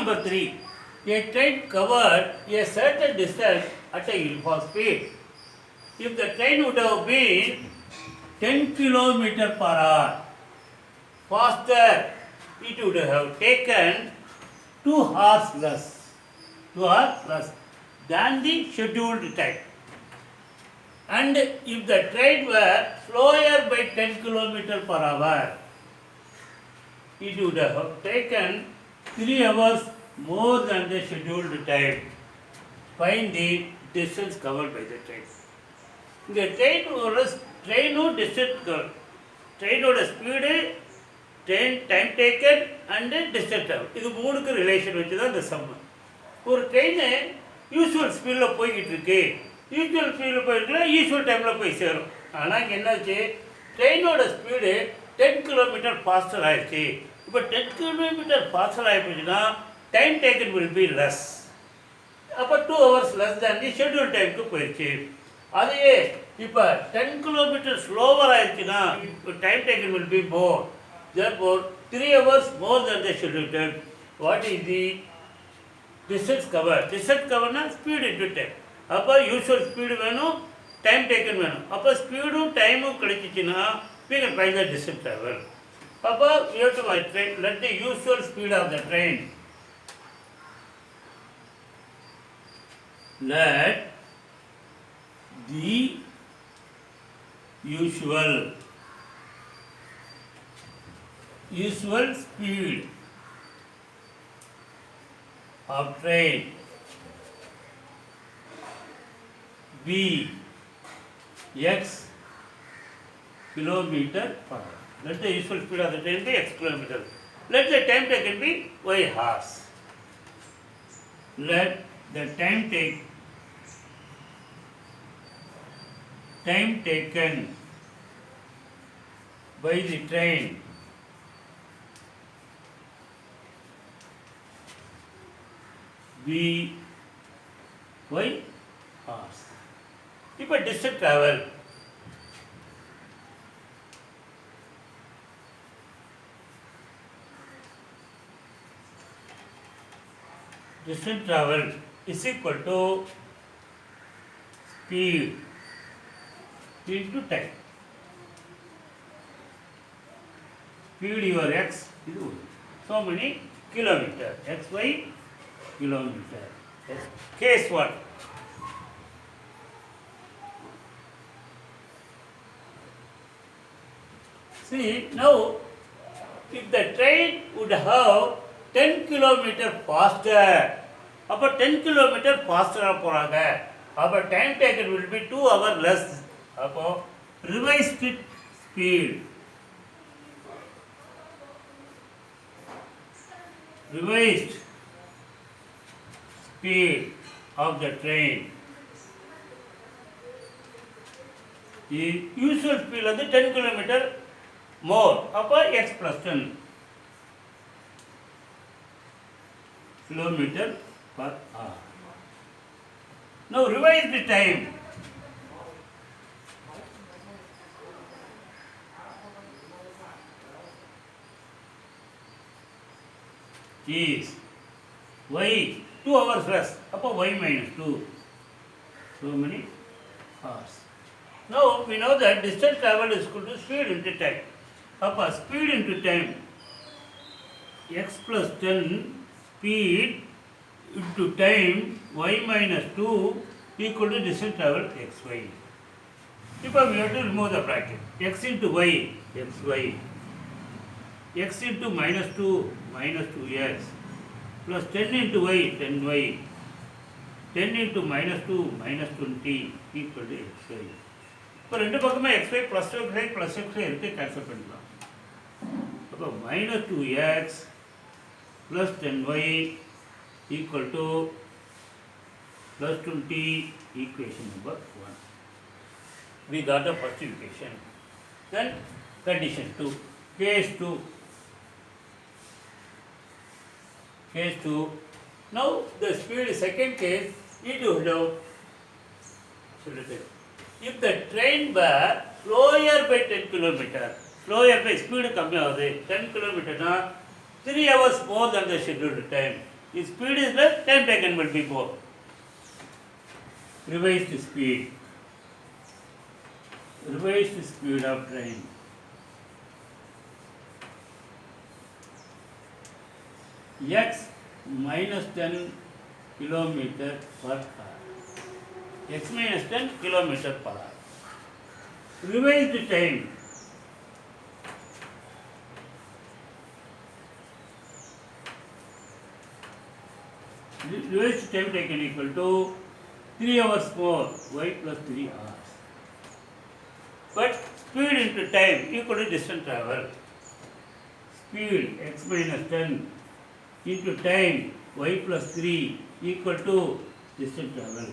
number 3. A train covered a certain distance at a uniform speed. If the train would have been 10 km per hour faster, it would have taken 2 hours less than the scheduled time. And if the train were slower by 10 km per hour, it would have taken 3 hours more than the scheduled time. Find the distance covered by the train. The train distance covered. Train speed, train time taken and distance travel. இது மூணுக்கு relation வச்சு தான் இந்த some. ஒரு train usual ஸ்பீடில் போய்கிட்டு இருக்கு, usual ஸ்பீடில் போயிருக்குன்னா யூஸ்வல் டைமில் போய் சேரும். ஆனால் இங்கே என்னாச்சு, ட்ரெயினோட ஸ்பீடு 10 கிலோமீட்டர் ஃபாஸ்டர் ஆயிடுச்சு. இப்போ 10 கிலோமீட்டர் ஃபாஸ்டர் ஆகிடுச்சுன்னா time taken will be less. அப்போ 2 hours லெஸ் தான் தி ஷெட்யூல் டைமுக்கு போயிடுச்சு. அதையே இப்போ 10 கிலோமீட்டர் ஸ்லோவர் ஆயிடுச்சுன்னா time taken will be more. Therefore, 3 hours more than the scheduled time. What is the distance covered? Distance covered na speed into time. அப்போ usual speed வேணும், time taken வேணும். அப்போ ஸ்பீடும் டைமும் கிடைச்சிச்சுன்னா we can find the distance travel. அப்போ we have to let the usual speed of the train. Let the usual speed of train be x kilometer per hour. Let the usual speed of the train be x kilometer. Let the time taken be y hours. Let the time taken by the train be y hours. இப்போ distance travel. Distance travel is equal to speed into time. Speed your x is so many kilometer, xy kilometer. Case 1. See, now if the train would have 10 kilometer faster, அப்போ 10 kilometer faster போகிறாங்க, அப்போ time taken will be 2 hours less. அப்போ revised speed of the train is usual speed வந்து 10 kilometer more. அப்போ x plus 10 kilometer per hour. Now revise the time. Is y 2 hours less. அப்போ y minus 2. So many hours. Now we know that distance travel is equal to speed into time. அப்போ speed into time x plus 10 speed into time y minus 2 equal to distance travel xy. இப்போ we have to remove the bracket. X into y, xy. X into minus 2, minus 2x. Plus 10 into y, 10y. 10 into minus 2, minus 20 equal to xy. இப்போ ரெண்டு பக்கமே xy plus xy plus xy இருக்கு, cancel பண்ணிக்கலாம். அப்போ minus 2x plus 10y equal to plus 20, equation number 1. We got the first equation. Then condition 2. Case 2. Now the speed is second case. It would have. If the train were slower by 10 kilometer, speed கம்மி ஆகுது 10 kilometer 3 hours more than the scheduled time. If speed is less, time taken will be more. Revised speed. Revised speed of train. X minus 10 kilometer per hour. X minus 10 kilometer per hour. Revised time. Revised time taken equal to 3 hours more, y plus 3 hours. But speed into time equal to distance travel. Speed x minus 10 into time y plus 3 equal to distance travel.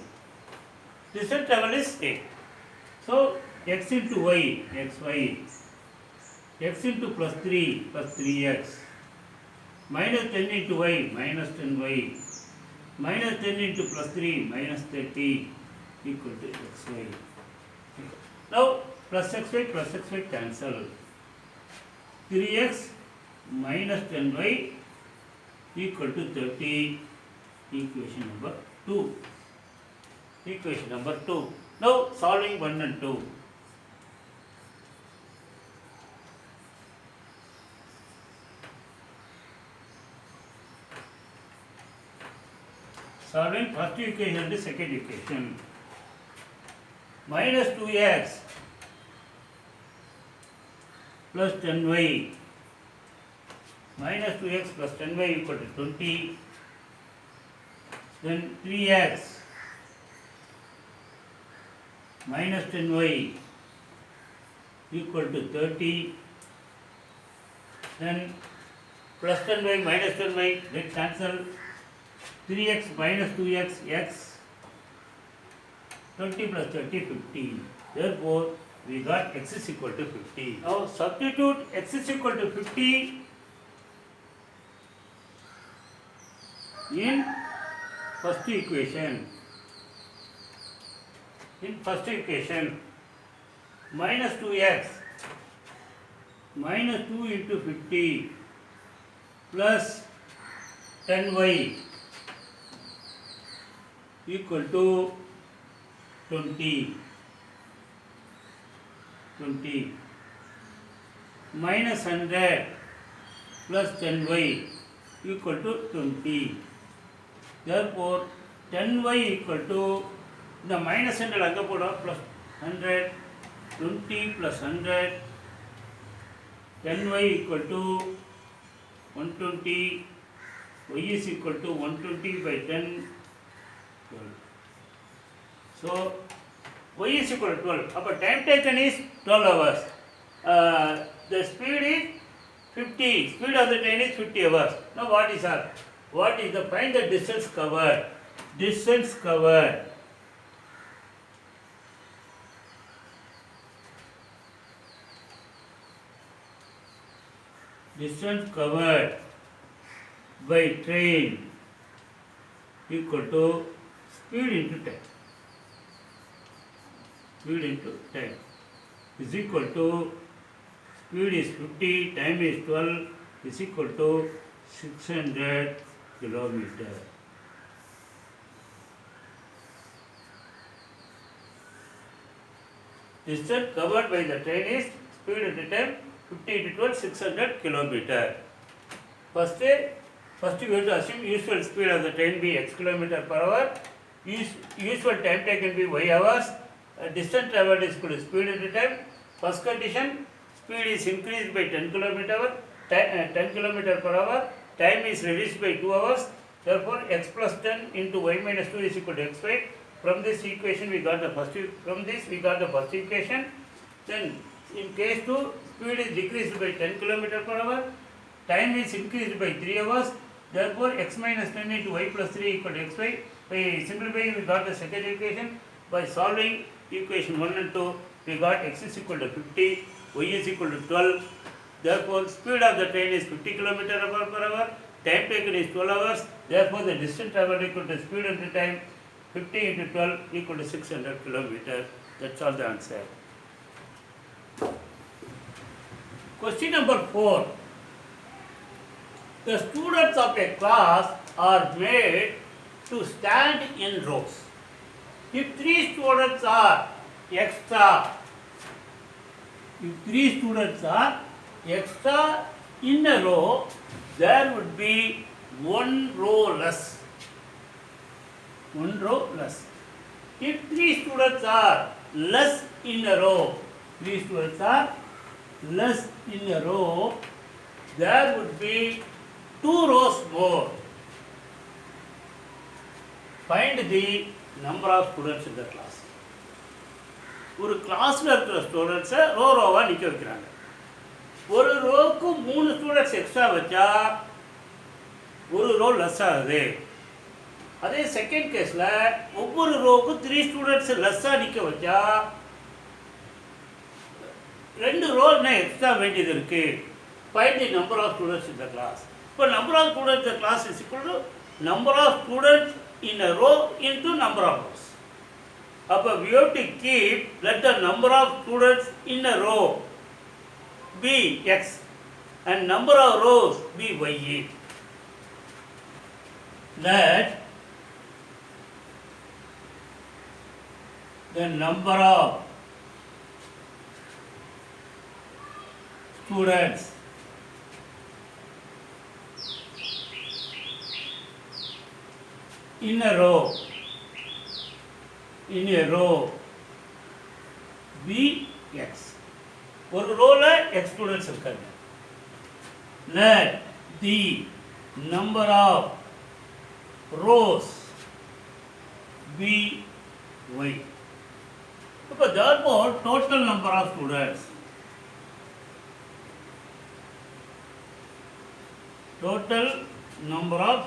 Distance travel is a. So x into y, xy, x into plus 3x, minus 10 into y, minus 10y, minus 10 into plus 3, minus 30 equal to xy. Now plus xy cancel. 3x minus 10y equal to 30, equation number 2. Equation number 2. Now solving 1 and 2. Solving first equation and the second equation. Minus 2x plus 10y minus 2x plus 10y equal to 20. Then 3x minus 10y equal to 30. Then plus 10y minus 10y get cancel. 3x minus 2x x, 20 plus 30 50. Therefore we got x is equal to 50. Now substitute x is equal to 50 in first equation. In first equation, minus 2x minus 2 into 50 plus 10y equal to 20. Minus 100 plus 10y equal to 20. Therefore 10y equal to the minus 100 அங்க போடும் plus 100, 20 plus 100, 10y equal to 120, y is equal to 120 by 10, 12. So y is equal to 12. Upper time taken is 12 hours. The speed is 50. Speed of the train is 50 hours. Now what is our? What is the find the distance covered? Distance covered. Distance covered by train equal to speed into time. Speed into time is equal to speed is 50, time is 12 is equal to 600 kilometer. Distance covered by the train is speed into time 50 into 12 600 kilometer. First you have to assume usual speed of the train be x kilometer per hour. Usual time taken be y hours. Distance traveled is equal to speed into time. First condition, speed is increased by 10 km per hour. Time is reduced by 2 hours. Therefore, x plus 10 into y minus 2 is equal to xy. From this equation, we got the first equation. Then, in case 2, speed is decreased by 10 km per hour. Time is increased by 3 hours. Therefore, x minus 10 into y plus 3 equal to xy. By simplifying, we got the second equation. By solving equation 1 and 2, we got x is equal to 50, y is equal to 12. Therefore, speed of the train is 50 km per hour. Time taken is 12 hours. Therefore, the distance traveled equal to speed into time 50 into 12 equal to 600 km. That's all the answer. Question number 4. The students of a class are made to stand in rows. If three students are extra, in a row, there would be one row less. If three students are less in a row, there would be two rows more. Find the number of students in the class. ஒரு கிளாஸில் இருக்கிற ஸ்டூடெண்ட்ஸை ரோவாக நிற்க வைக்கிறாங்க. ஒரு ரோவுக்கு 3 students extra வச்சா ஒரு row less ஆகுது. அதே செகண்ட் கேஸில் ஒவ்வொரு ரோவுக்கும் 3 ஸ்டூடெண்ட்ஸ் லெஸ்ஸாக நிற்க வச்சா 2 ரோ இன்னும் எக்ஸ்ட்ரா வேண்டியது இருக்குது. Find the number of students in the class. இப்போ number of students in the class is equal to number of students in a row into number of rows. Appa we have to keep, let the number of students in a row be x and number of rows be y. Let the number of students in a row be x. ஒரு ரோல x students இருக்காங்க. Let the number of rows be y. இப்போ therefore total number of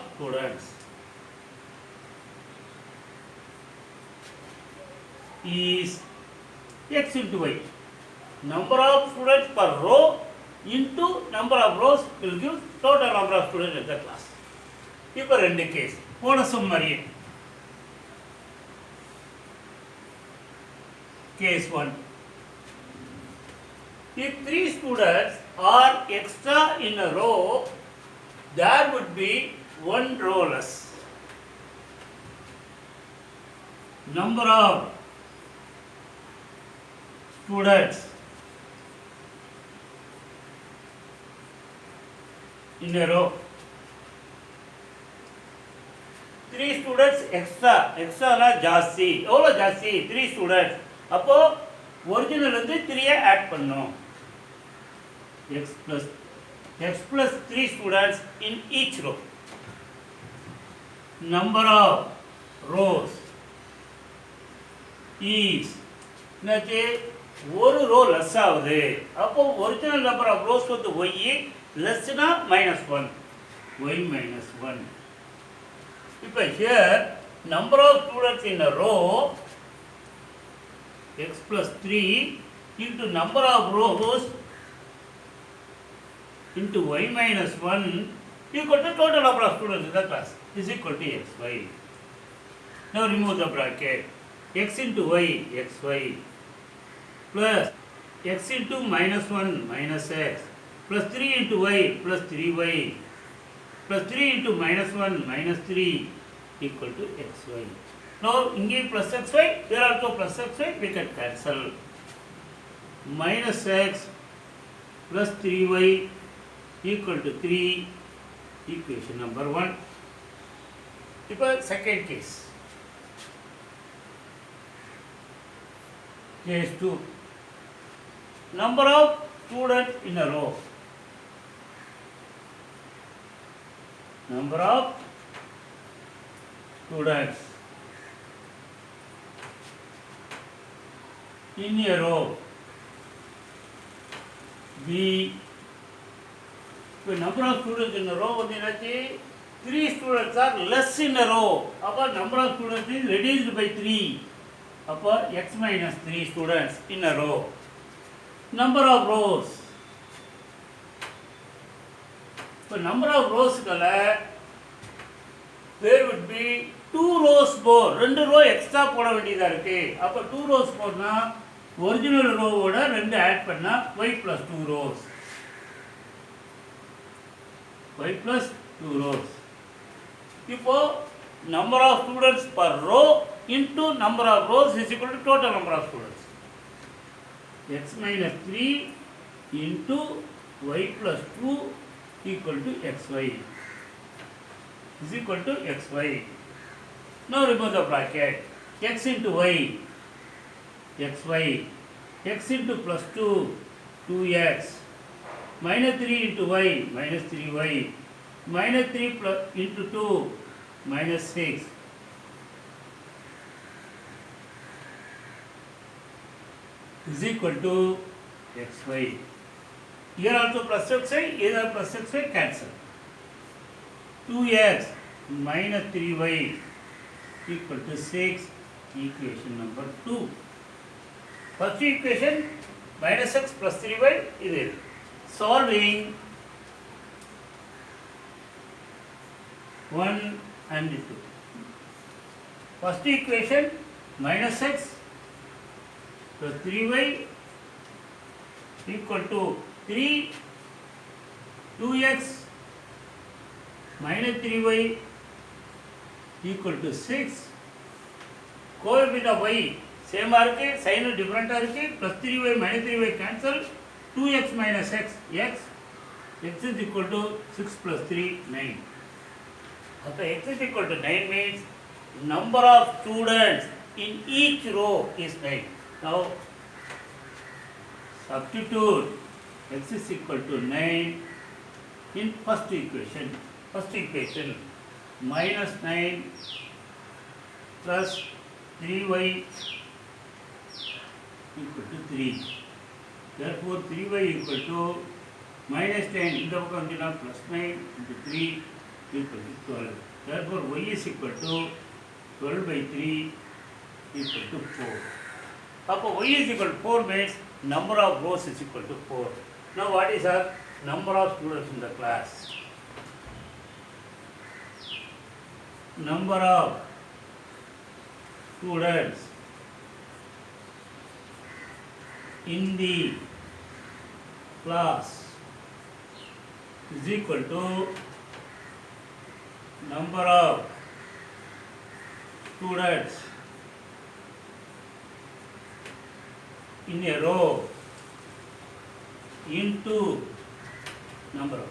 students is x into y. Number of students per row into number of rows will give total number of students in the class. இப்போ ரெண்டு case போன சும்மரி. Case 1. If 3 students are extra in a row, there would be one row less. Number of students in a row. 3 students extra na ஜாஸ்தி. எவ்வளோ ஜாஸ்தி? 3 students. அப்போ original வந்து 3 add பண்ணோம். x plus 3 students in each row. Number of rows is என்னது? ஒரு row less ஆகுது. அப்போ ஒரிஜினல் நம்பர் ஆஃப் ரோஸ் வந்து y லெஸ்னா -1, y -1. இப்போ here number of students in a row x plus 3 into number of rows into y -1 equal to total number of students in the class is equal to xy. Now remove the bracket. X into y, xy, plus x into -1 minus x, plus 3 into y plus 3y, plus 3 into -1 minus 3 equal to xy. Now here plus xy, here also plus xy, we can cancel. Minus x plus 3y equal to 3, equation number 1. Now second case. Case 2. Number of students in a row. Number of students in a row be. The number of students in a row வந்து என்னாச்சு? 3 students are less in a row. அப்போ number of students is reduced by 3. அப்போ x minus 3 students in a row. Number of rows. இப்போ number of rowsல there would be 2 rows more. 2 row extra போட வேண்டியதா இருக்கு. அப்போ 2 rows போடனா original ரோவோட 2 add பண்ணா y plus 2 rows. y plus 2 rows. இப்போ number of students per row into number of rows is equal to total number of students. X minus 3 into y plus 2 equal to xy is equal to xy. Now remove the bracket. X into y, xy, x into plus 2, 2x, minus 3 into y, minus 3y, minus 3 plus into 2, minus 6. Is equal to xy. Here also plus xy, here plus xy cancel. 2x minus 3y equal to 6, equation number 2. First equation minus x plus 3y is it. Solving 1 and 2. First equation minus x plus 3y equal to 3, 2x minus 3y equal to 6. Coefficient of y same இருக்கு, sin different இருக்கு, plus 3y minus 3y cancel, 2x minus x, x is equal to 6 plus 3, 9. So x is equal to 9 means number of students in each row is 9. Now substitute x is equal to 9 in first equation. First equation minus 9 plus 3y equal to 3. Therefore 3y equal to minus 10 in the plus 9 into 3 equal to 12. Therefore y is equal to 12 by 3 equal to 4. Now y is equal to 4 means number of rows is equal to 4. Now what is our number of students in the class? Number of students in the class is equal to number of students in a row into number of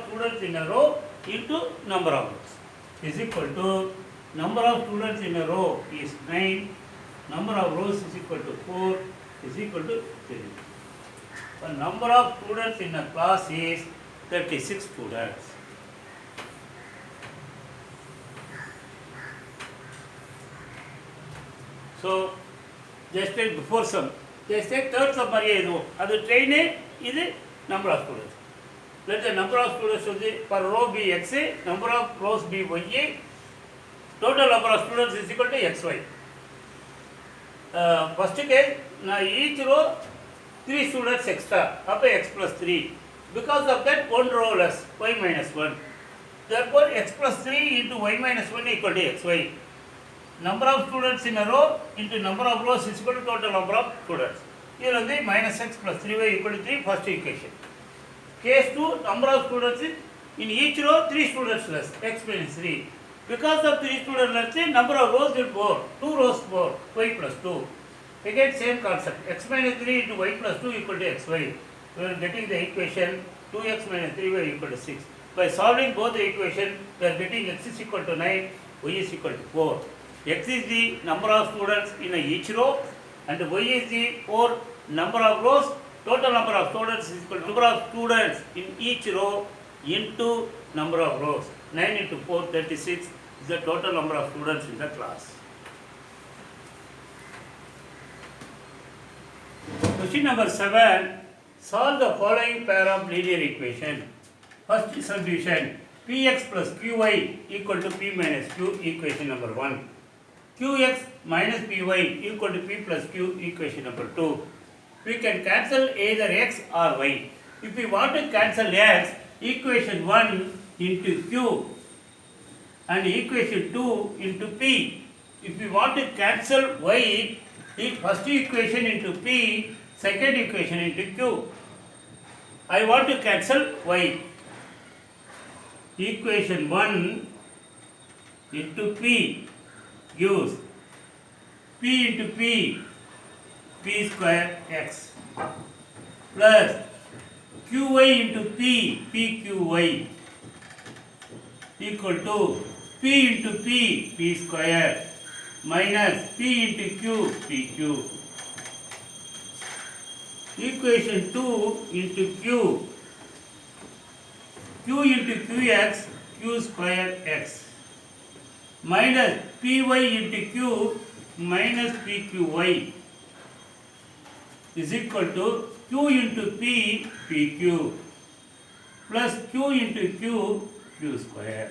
students in a row into number of rows is equal to number of students in a row is 9, number of rows is equal to 4 is equal to 3. The number of students in a class is 36 students. So just take before sum, just take third sum mariye idu adu train idu number of students. Let the number of students per row be x, number of rows be y, total number of students is equal to xy. First case, now each row 3 students extra, up x plus 3. Because of that 1 row less, y minus 1. Therefore x plus 3 into y minus 1 equal to xy. Number of students in a row into number of rows is equal to total number of students. Here is the minus x plus 3y equal to 3 first equation. Case 2, number of students in each row 3 students less, x minus 3. Because of 3 students less, number of rows will more, 2 rows more, y plus 2. Again same concept, x minus 3 into y plus 2 equal to xy. We are getting the equation 2x minus 3y equal to 6. By solving both the equation, we are getting x is equal to 9, y is equal to 4. X is the number of students in each row and y is the 4 number of rows. Total number of students is equal to number of students in each row into number of rows. 9 into 4, 36 is the total number of students in the class. Question number 7. Solve the following pair of linear equation. First solution, px plus qy equal to p minus q, equation number 1. Qx minus py equal to p plus q, equation number 2. We can cancel either x or y. If we want to cancel x, equation 1 into q and equation 2 into p. If we want to cancel y, First equation into P, second equation into Q. I want to cancel Y. Equation 1 into P gives P into P, P square X, plus Qy into P, PQy, equal to P into P, P square, minus P into Q, PQ. Equation 2 into Q, Q into Qx, Q square X, minus Py into Q, minus PQy, is equal to Q into P, PQ, plus Q into Q, Q square.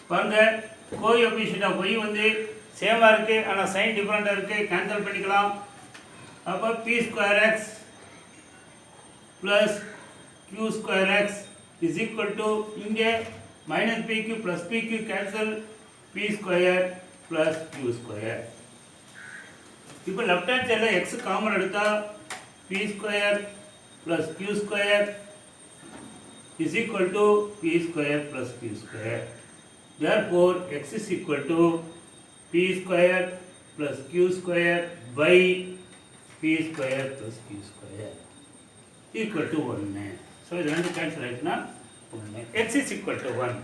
பாருங்க coefficient of y வந்து சேமாக இருக்குது, ஆனால் sign டிஃப்ரெண்ட்டாக இருக்குது, cancel பண்ணிக்கலாம். அப்போ p square X plus q square x is equal to இங்கே minus pq plus pq cancel, p square plus q square. இப்போ லெஃப்ட் ஹேண்ட் சைடில் எக்ஸ் காமன் எடுத்தால் p square plus q square is equal to p square plus q square. Therefore, x is equal to p square plus q square by p square plus q square equal to 1. So, this is cancel right now. 1. X is equal to 1.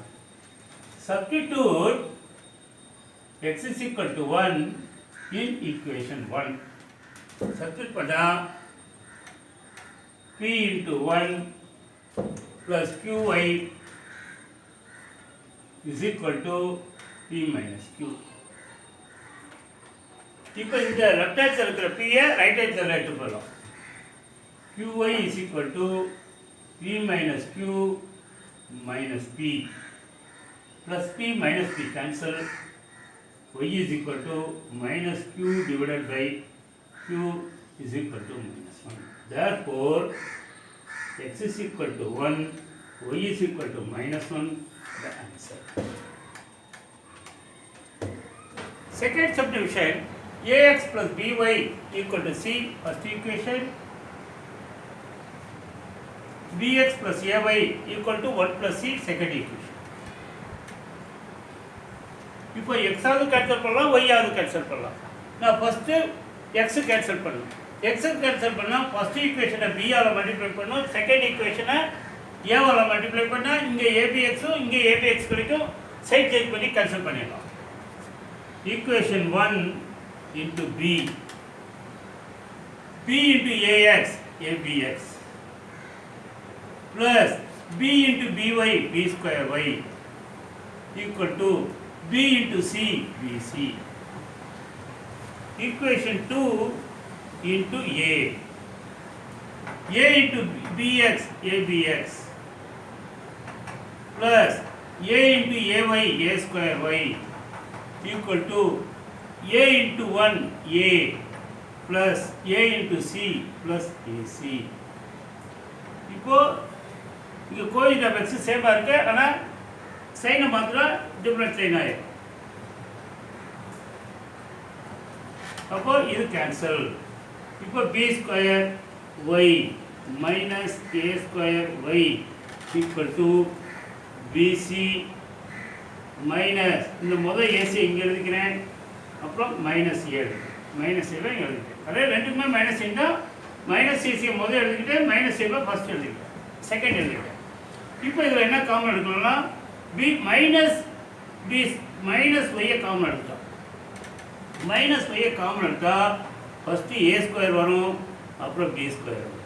Substitute x is equal to 1 in equation 1. Substitute pada p into 1 plus qy is equal to p minus q. இப்போ இந்த left hand side இருக்கிற p-யை right hand சைடில் எடுத்து போகலாம். qy is equal to p minus q minus p plus p minus p cancel, y is equal to minus q divided by q is equal to minus 1. Therefore, x is equal to 1, y is equal to minus 1. The answer. Second subdivision, ax plus by equal to c, first equation, bx plus ay equal to 1 plus c, second equation. இப்போ x ஆவது cancel பண்ணலாம், y ஆவது cancel பண்ணலாம். நான் first x cancel பண்ணலாம். x cancel பண்ணால் first ஈக்குவேஷனை b ஆல் மல்டிப்ளை பண்ணணும், செகண்ட் ஈக்குவேஷனை ஏவால் மல்டிப்ளை பண்ணால் இங்கே ஏபிஎக்ஸும் இங்கே ஏபிஎக்ஸ் கிடைக்கும், சைட் சேஞ்ச் பண்ணி கேன்சல் பண்ணிடலாம். Equation 1 into b, b into a x a b x plus b into b y b square Y equal to b into c b c. Equation 2 into a, a into b x a b x plus a into ay a square y equal to a into 1 a plus a into c plus ac. இப்போ இங்கே கோயில் of X சேமாக இருக்கு, ஆனால் சைனை மாத்திரம் different sign ஆயிடும். அப்போ இது கேன்சல். இப்போ B square Y minus A square Y equal to BC minus இந்த முதல் ஏசி இங்கே எழுதிக்கிறேன், அப்புறம் மைனஸ் 7 மைனஸ் 7 இங்கே எழுதிக்கிறேன். அதே ரெண்டுக்குமே மைனஸ் இருந்தால் மைனஸ் ஏசியை முதல் எழுதிக்கிட்டேன், மைனஸ் 7 ஃபஸ்ட் எழுதிக்கிட்டேன், செகண்ட் எழுதிக்கிட்டேன். இப்போ இதில் என்ன காமன் எடுக்கணும்னா பி மைனஸ் ஒய்யை காமன் எடுத்தோம். மைனஸ் ஒய்யை காமன் எடுத்தால் ஃபஸ்ட்டு ஏ ஸ்கொயர் வரும், அப்புறம் பி ஸ்கொயர் வரும்.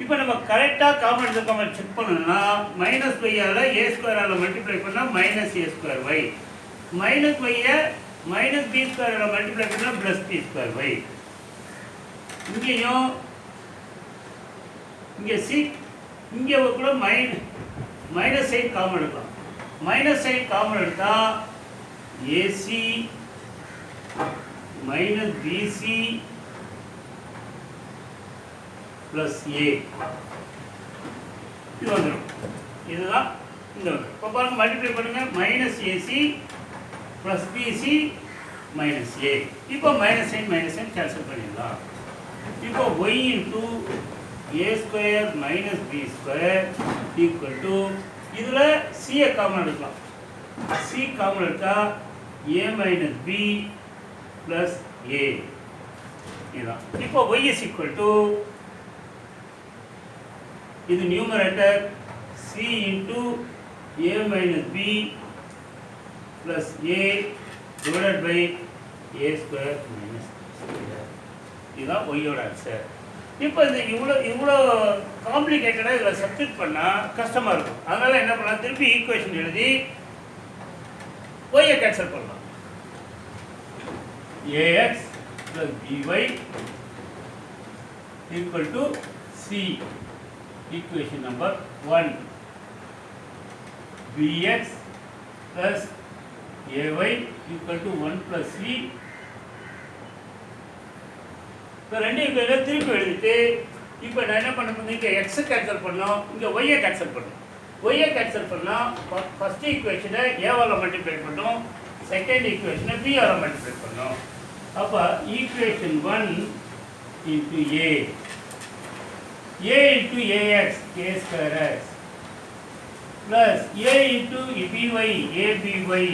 இப்போ நம்ம கரெக்டாக காமன் எடுத்துக்காம செக் பண்ணணும்னா மைனஸ் ஒய்யால் ஏ ஸ்கொயரால் மல்டிப்ளை பண்ணால் மைனஸ் ஏ ஸ்கொயர் ஒய், மைனஸ் ஒய்யை மைனஸ் பி ஸ்கொயரால் மல்டிப்ளை பண்ணால் ப்ளஸ் பி ஸ்கொயர் ஒய். இங்கேயும் இங்கே சி இங்கே கூட மைனஸ் சைன் காமன் எடுக்கலாம். மைனஸ் சைன் காமன் எடுத்தால் a c minus b c plus a இது வந்துடும். இதுதான் இந்த வந்துடும். இப்போ பாருங்கள் மல்டிப்ளை பண்ணுங்கள், minus a c plus b c minus a. இப்போ minus sign cancel பண்ணிடலாம். இப்போ y into a square minus b square equal to இதுல c காமன் எடுக்கலாம். c காமன் எடுத்தா a minus b plus a. இதுதான். இப்போ y is equal to இது numerator c into a minus b plus a divided by a square minus square. இதுதான் y ஓட answer. இப்போ இந்த இவ்வளோ காம்ப்ளிகேட்டடாக இதில் சப்ஸ்டிட் பண்ணால் கஷ்டமாக இருக்கும். அதனால் என்ன பண்ணலாம், திருப்பி ஈக்குவேஷன் எழுதி ஒய்யை கேன்சல் பண்ணலாம். ax plus by equal to c, equation number 1. bx plus ay equal to 1 plus c. இப்போ ரெண்டு ஈக்குவேஷன் திருப்பி எழுதிட்டு இப்போ நான் என்ன பண்ணணும், இங்கே எக்ஸை கேன்சல் பண்ணோம், இங்கே ஒய்யை கேன்சல் பண்ணணும். ஒய்யை கேன்சல் பண்ணால் ஃபஸ்ட் ஈக்குவேஷனை ஏவால் மல்டிப்ளை பண்ணோம், செகண்ட் ஈக்குவேஷனை பிஆல் மல்டிப்ளை பண்ணோம். அப்போ equation 1 into A into AX A square X plus A into BY ABY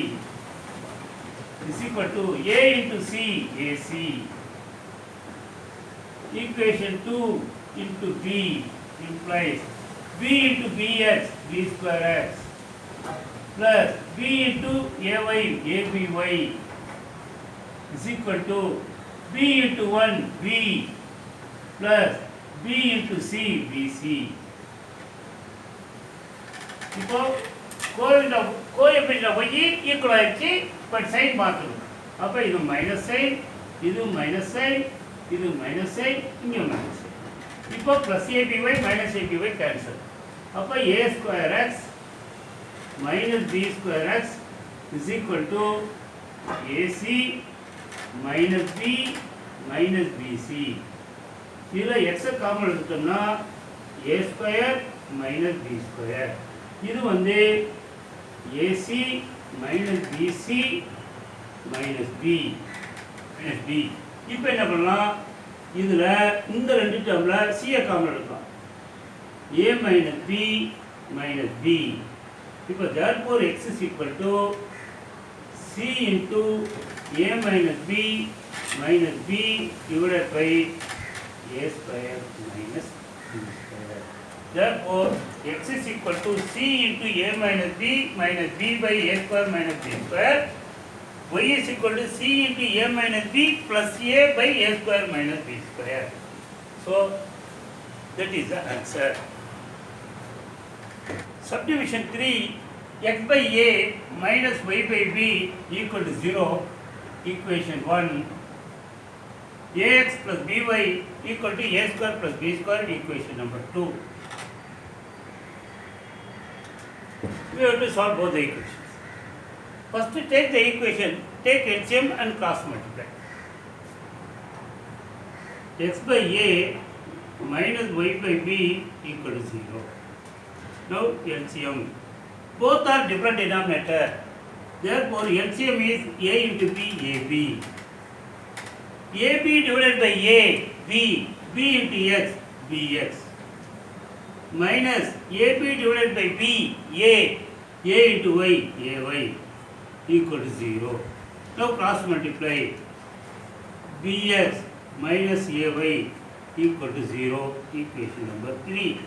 is equal to A into C AC. Equation 2 into b implies b into bx b square x plus b into ay aby is equal to b into 1 b plus b into c bc. இப்போ coefficient y equal ஆயிடுச்சு, but sign மாற்றணும். அப்போ இது minus sign, இது minus sign, இது minus sign, இங்கே minus sign. இப்போ plus a b y minus a b y cancel. அப்போ a square x minus B square x is equal to a c minus B minus b c. இதில் எக்ஸை காமன் எடுத்தோம்னா a square minus B square. இது வந்து a c minus b c minus B minus B. இப்போ என்ன பண்ணலாம், இதில் இந்த ரெண்டு டேர்மில் சிஏ காமன் எடுக்கலாம், A minus B minus B. இப்போ therefore X is equal to C into A minus B minus B divided by A square minus B square. Therefore X is equal to C into A minus B minus B by A square minus B square. y is equal to c into a minus b plus a by a square minus b square. So that is the answer. Subdivision 3, x by a minus y by b equal to 0. Equation 1, ax plus by equal to a square plus b square. Equation number 2. We have to solve both the equations. First take the equation, take LCM and cross multiply. X by a minus y by b equal to 0. Now LCM. Both are different denominator. Therefore LCM is a into b, ab. ab divided by a, b, b into x, bx. Minus ab divided by b, a into y, ay. Equal to 0. Now cross multiply. bx minus ay equal to 0. Equation number 3.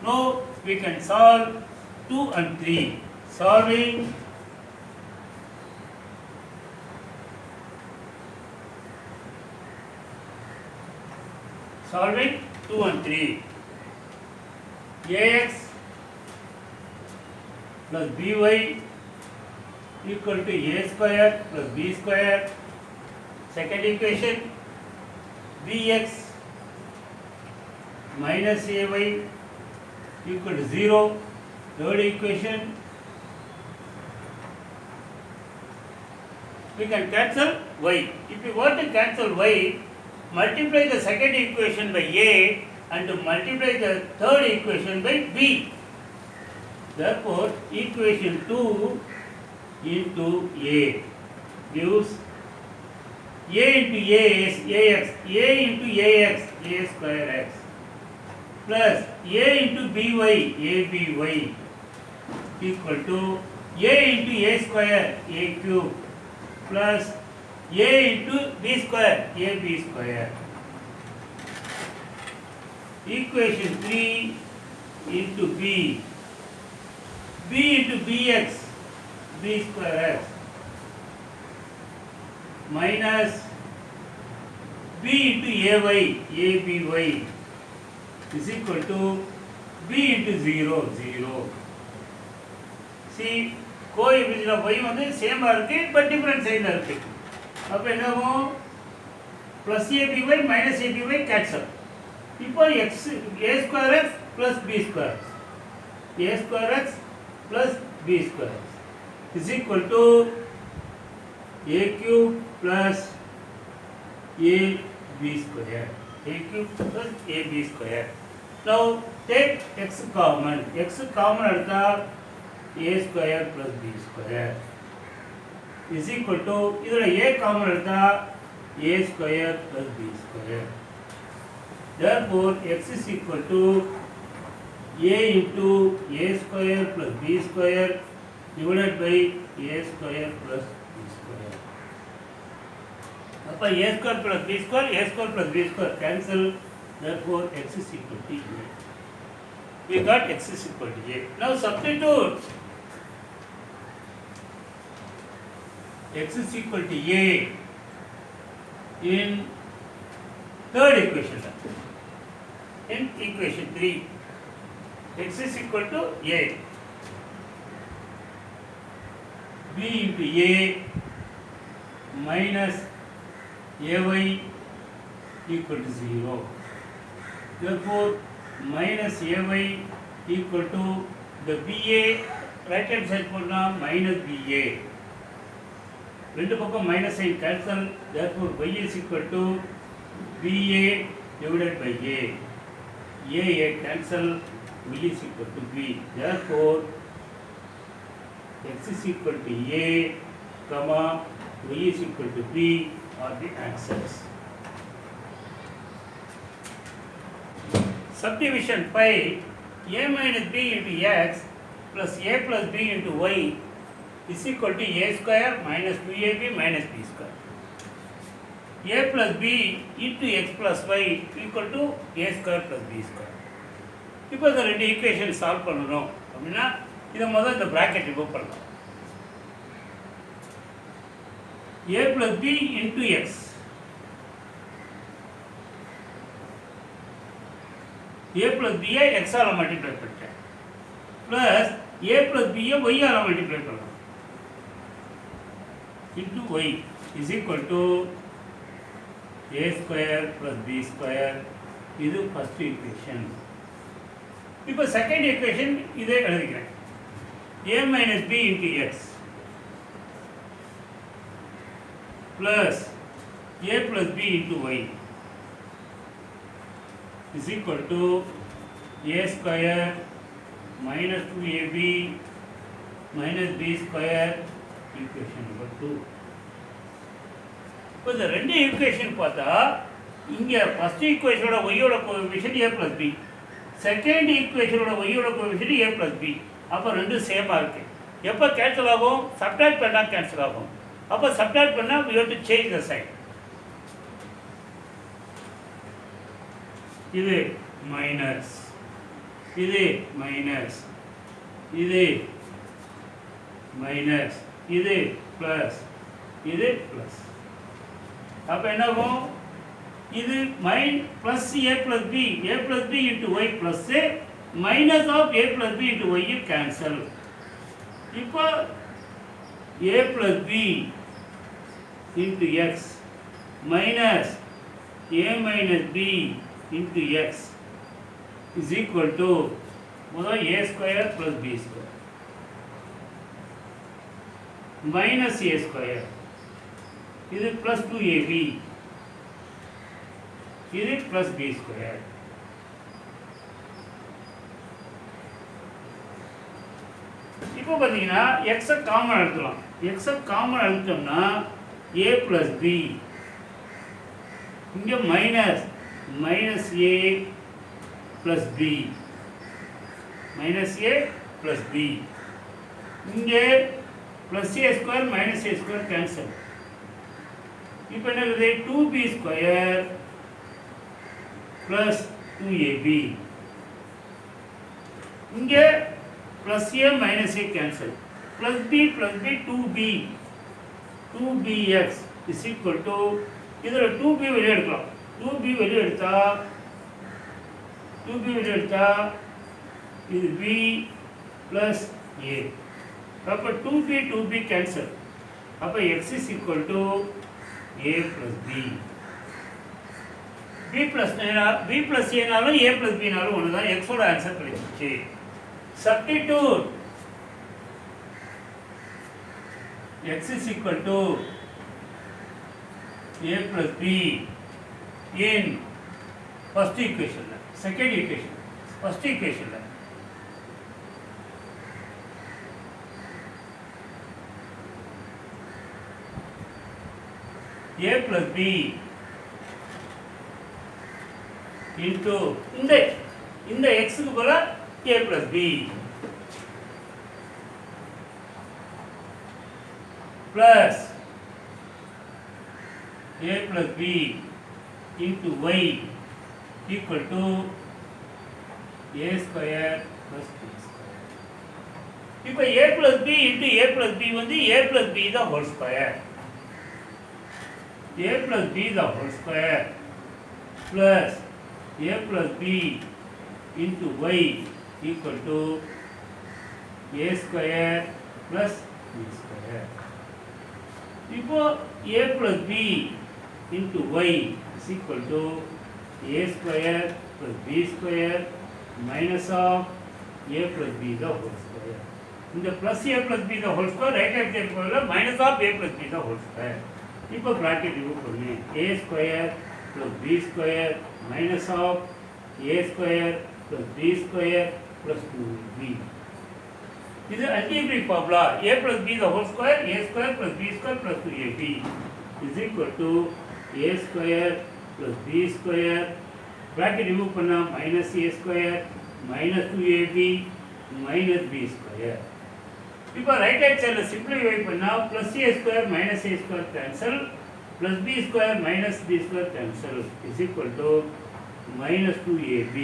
Now we can solve 2 and 3. Solving solving 2 and 3. ax plus by equal to a square plus b square. Second equation, bx minus ay equal to 0. Third equation, we can cancel y. If you want to cancel y, multiply the second equation by a and multiply the third equation by b. Therefore, equation 2 into a gives a into a is ax, a into ax, a square x, plus a into by, aby equal to a into a square, a cube, plus a into b square, ab square. Equation 3 into b into bx, b square x, minus b into ay, aby is equal to b into 0, 0. See, coefficient of y வந்து சேமா இருக்கு but different சைடுல இருக்கு. அப்ப என்ன ஆகும்? plus aby minus aby cancel. இப்போ x a square x plus b square x, a square x plus b square x is equal to a cube plus ab square, a cube plus ab square. Now take x common, x common எடுத்தா a square plus b square is equal to இதோட a common எடுத்தா a square plus b square. Therefore x is equal to a into a square plus b square divided by a square plus b square. அப்ப a square plus b square, a square plus b square cancel. Therefore x is equal to a. We got x is equal to a. Now substitute x is equal to a in third equation. In equation 3, x is equal to a, b into a minus ay equal to 0. Therefore, minus ay equal to the ba, right hand side போனா minus ba. ரெண்டு பக்கம் minus sign cancel. Therefore, y is equal to ba divided by a. A cancel, b is equal to b. Therefore, x is equal to a, comma, y is equal to b are the answers. Subdivision 5, a minus b into x plus a plus b into y is equal to a square minus 2ab minus b square. A plus b into x plus y equal to a square plus b square. இப்போ இந்த ரெண்டு equation solve பண்ணணும் அப்படின்னா இதை முதல்ல இந்த bracket remove பண்ணலாம். a plus b into x a plus b I x ஆல மல்டிப்ளை பண்ணிட்டேன் plus a plus b I y ஆல மல்டிப்ளை பண்ணலாம் into y is equal to a square plus b square. இது first equation. இப்போ second equation இதே எழுதிக்கிறேன். a minus b into x plus a plus b into y is equal to a square minus 2ab minus b square equation number 2. இப்போ இந்த ரெண்டு equation பார்த்தா இங்கே first ஈக்குவேஷனோட ஒய்யோட coefficient a plus b, second ஈக்குவேஷனோட ஒய்யோட கோஎஃபிஷியன்ட் a plus b. அப்போ ரெண்டும் சேமாக இருக்கு. எப்போ கேன்சல் ஆகும்? சப்ட்ராக்ட் பண்ணால் கேன்சல் ஆகும். அப்போ சப்ட்ராக்ட் பண்ணால் we have to change the sign. இது மைனஸ், இது மைனஸ், இது மைனஸ், இது ப்ளஸ், இது ப்ளஸ். அப்போ என்ன ஆகும்? இது plus a plus b into y plus a minus of a plus b into y cancel. இப்போ a plus b into x minus a minus b into x is equal to a square plus b square minus a square. இது plus 2ab, இது plus b square. இப்போ பார்த்தீங்கன்னா x common எடுத்துக்கலாம். x common எடுத்தோம்னா a plus b இங்கே minus A plus B, minus A plus B, இங்கே plus A square minus A square cancel. இப்போ என்ன இருக்குது, 2b ஸ்கொயர் ப்ளஸ் 2ab, இங்கே plus A minus A cancel, plus B 2bx is equal to, இதில் 2b வெளியே எடுக்கலாம். 2b வெளியே எடுத்தா இது b ப்ளஸ் a, அப்போ 2b கேன்சல், அப்போ x is equal to a plus b. b plus ஏனாலும் a ப்ளஸ் பினாலும் ஒன்று தான். எக்ஸோட ஆன்சர் கிடைச்சிச்சு. Substitute x is equal to a plus b in first equation, second equation, first equation. a plus b into இந்த x க்கு பதிலா a plus b plus a plus b into y equal to a square plus b square. இப்போ a plus b into a plus b வந்து a plus b the whole square, a plus b the whole square plus a plus b into y equal to a square plus b square. இப்போ a plus b into y is equal to a square plus b square minus of a plus b the whole square. இந்த plus a plus b the whole square right hand side போல minus of a plus b the whole square. இப்போ bracket remove பண்ணு, a square plus b square minus of a square plus b square plus 2b. இது algebraic formula. a plus b the whole square, a square plus b square plus 2ab is equal to a square plus b square, bracket remove பண்ணா minus a square minus 2ab minus b square. இப்போ right hand side simplify பண்ணா plus a square minus a square cancel, plus b square minus b square cancel is equal to minus 2ab.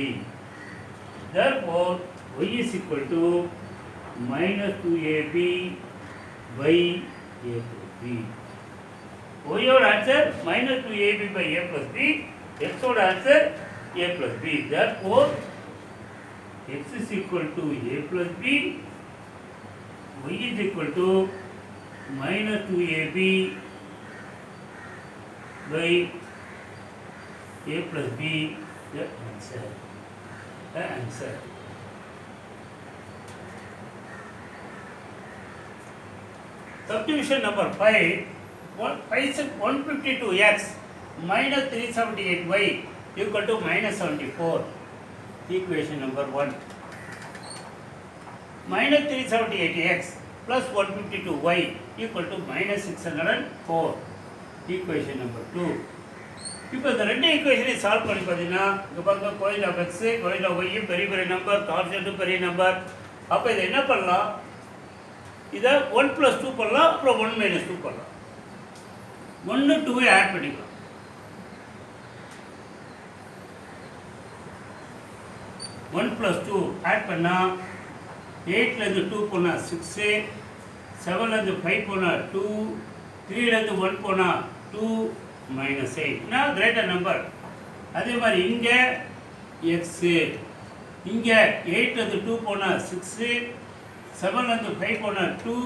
Therefore y is equal to minus 2ab by a plus b. y oda answer minus 2ab by a plus b, x oda answer a plus b. Therefore x is equal to a plus b, y is equal to minus 2ab by a plus b, the answer. Subdivision number 5, 152x minus 378y equal to minus 74. Equation number 1. Minus 378x plus 152y equal to minus 604. Equation number 2. இப்போ இந்த ரெண்டு ஈக்குவேஷனையும் solve பண்ணி பார்த்தீங்கன்னா இங்கே பாருங்க, கோயில் of x கோயில் of ஒய்யும் பெரிய பெரிய நம்பர், கான்ஸ்டன்ட்டும் பெரிய நம்பர். அப்போ இதை என்ன பண்ணலாம், இதை 1 + 2 பண்ணலாம், அப்புறம் 1 - 2 பண்ணலாம். 1 2 ஆட் பண்ணிக்கலாம். 1 + 2 ஆட் பண்ணால் 8லேருந்து 2 போனால் 6, 7லேருந்து 5 போனால் 2, 3லேருந்து 1 போனால் 2 minus 8 greater number. அதே மாதிரி இங்கே x, இங்கே 8லேருந்து 2 போனால் 6, 7லேருந்து 5 போனால் 2,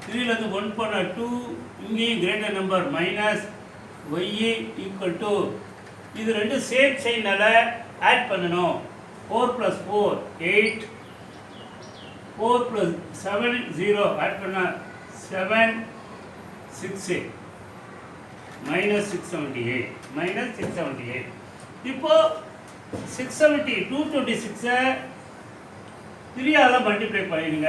3லேருந்து 1 போனால் 2, இங்கேயும் greater number minus y equal to, இது ரெண்டு சேம் சைனால் ஆட் பண்ணணும். 4 + 4 8, 4 + 7 0 ஆட் பண்ணால் 7 6 minus 678. இப்போ 670 226 3ஆல் மல்டிப்ளை பண்ணிடுங்க.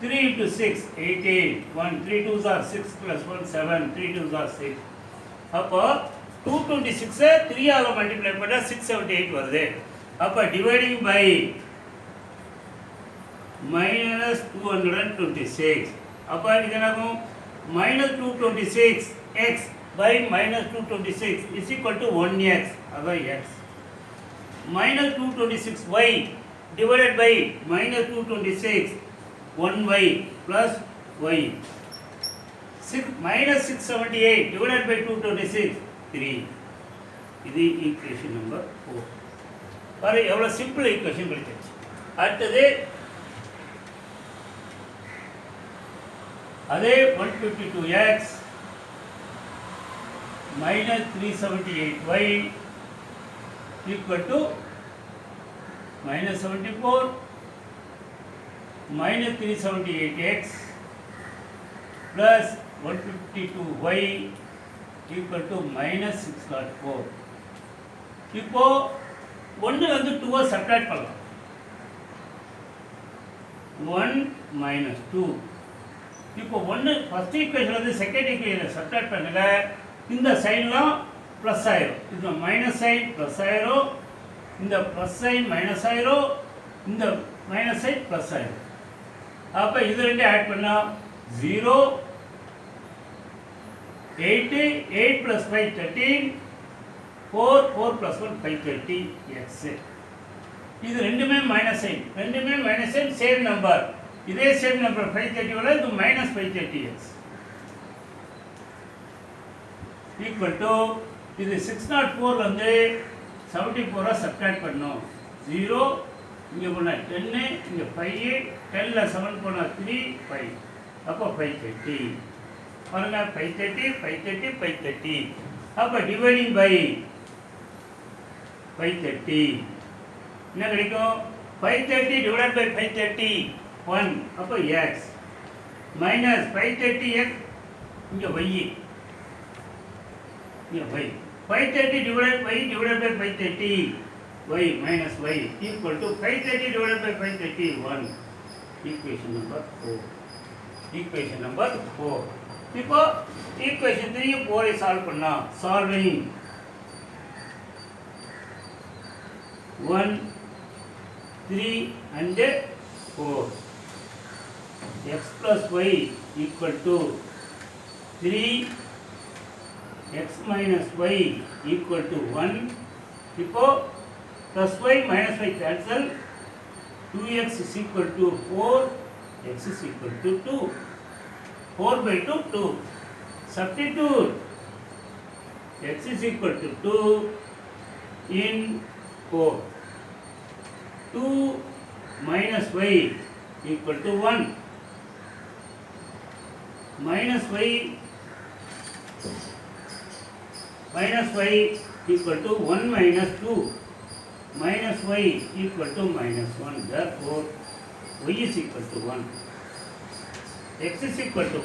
3 × 6 18, 1 3 2s are 6 + 1 7, 3 2s are 6. அப்போ 226 3 ஆல மல்டிப்ளை பண்ணா 678 வருது. அப்ப டிவைடிங் பை minus 226. அப்ப இது என்னாகும் minus 226 x by minus 226 is equal to 1x. அதான் x. minus 226y divided by minus 226 1y plus y. Minus 678 divided by 226 3. இது ஈக்குவேஷன் நம்பர் 4. பாரு எவ்வளவு சிம்பிள் ஈக்குவேஷன் கிடைச்சிருச்சு. அடுத்தது அதே 152x minus 378y equal to minus 74 minus 378x plus 152y equal to minus 604. இப்போ ஒன்று வந்து 2 சப்ட்ராக்ட் பண்ணலாம். 1 minus 2. இப்போ ஒன்று ஃபர்ஸ்ட் ஈக்குவேஷன் வந்து செகண்ட் ஈக்குவேஷன் சப்ட்ராக்ட் பண்ணுங்க. இந்த சைன்லாம் ப்ளஸ் ஆயிரும், இந்த மைனஸ் சைன் ப்ளஸ் ஆயிரும், இந்த ப்ளஸ் சைன் மைனஸ் ஆயிரும், இந்த மைனஸ் சைன் ப்ளஸ் ஆயிரும். அப்போ இது ரெண்டு ஆட் பண்ணா 0 8 8 plus 5 13 4 4 plus 1 530 x. இது ரெண்டுமே மைனஸ் சைன் சேம் நம்பர். இதே சேம் நம்பர் 530 வர இது minus 530x equal to இது 604 வந்து 74 சப்ட்ராக்ட் பண்ணோம். 0 இங்க போனா 10 இங்க 5 10 ல 7 போனா 3 5 அப்போ 530 பாருங்க 530 அப்போ டிவைடிங் பை 530 என்ன கிடைக்கும் 530 டிவைடட் பை 530 1 அப்போ x மைனஸ் 530x இங்க y இங்க y 530 divided by 530 y minus y equal to 530 divided by 530 1. Equation number 4. இப்போ equation 3 4 சால்வ் பண்ணா solving 1 3 and 4 x plus y equal to 3 x minus y equal to 1. இப்போ plus y minus y cancel 2x is equal to 4 x is equal to 2 4 by 2 2 substitute x is equal to 2 in 4 2 minus y equal to 1 minus y equal to 1 minus 2 minus y equal to minus 1. Therefore y is equal to 1. X is equal to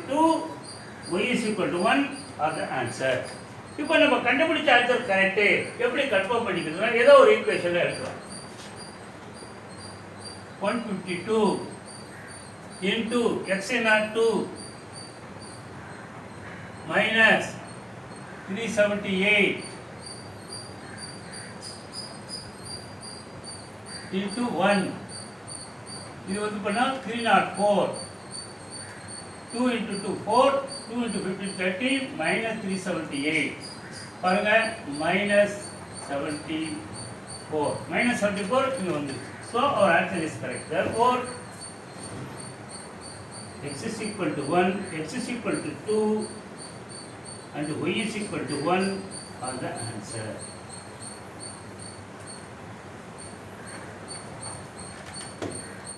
2 y is equal to 1 are the answer. இப்போ நம்ம கண்டுபிடிச்ச answer correct. எப்படி confirm பண்ணிக்கிறதுனா ஏதோ ஒரு ஈக்குவேஷன்ல எழுதலாம். 152 into x naught 2 minus 378 into 1 இது வந்து பண்ணா 304 2 into 2 4 2 into 15 30 minus 378 பாருங்க minus 74 இங்க வந்து. So our answer is correct. Therefore x is equal to 1, x is equal to 2 and y is equal to 1 are the answer.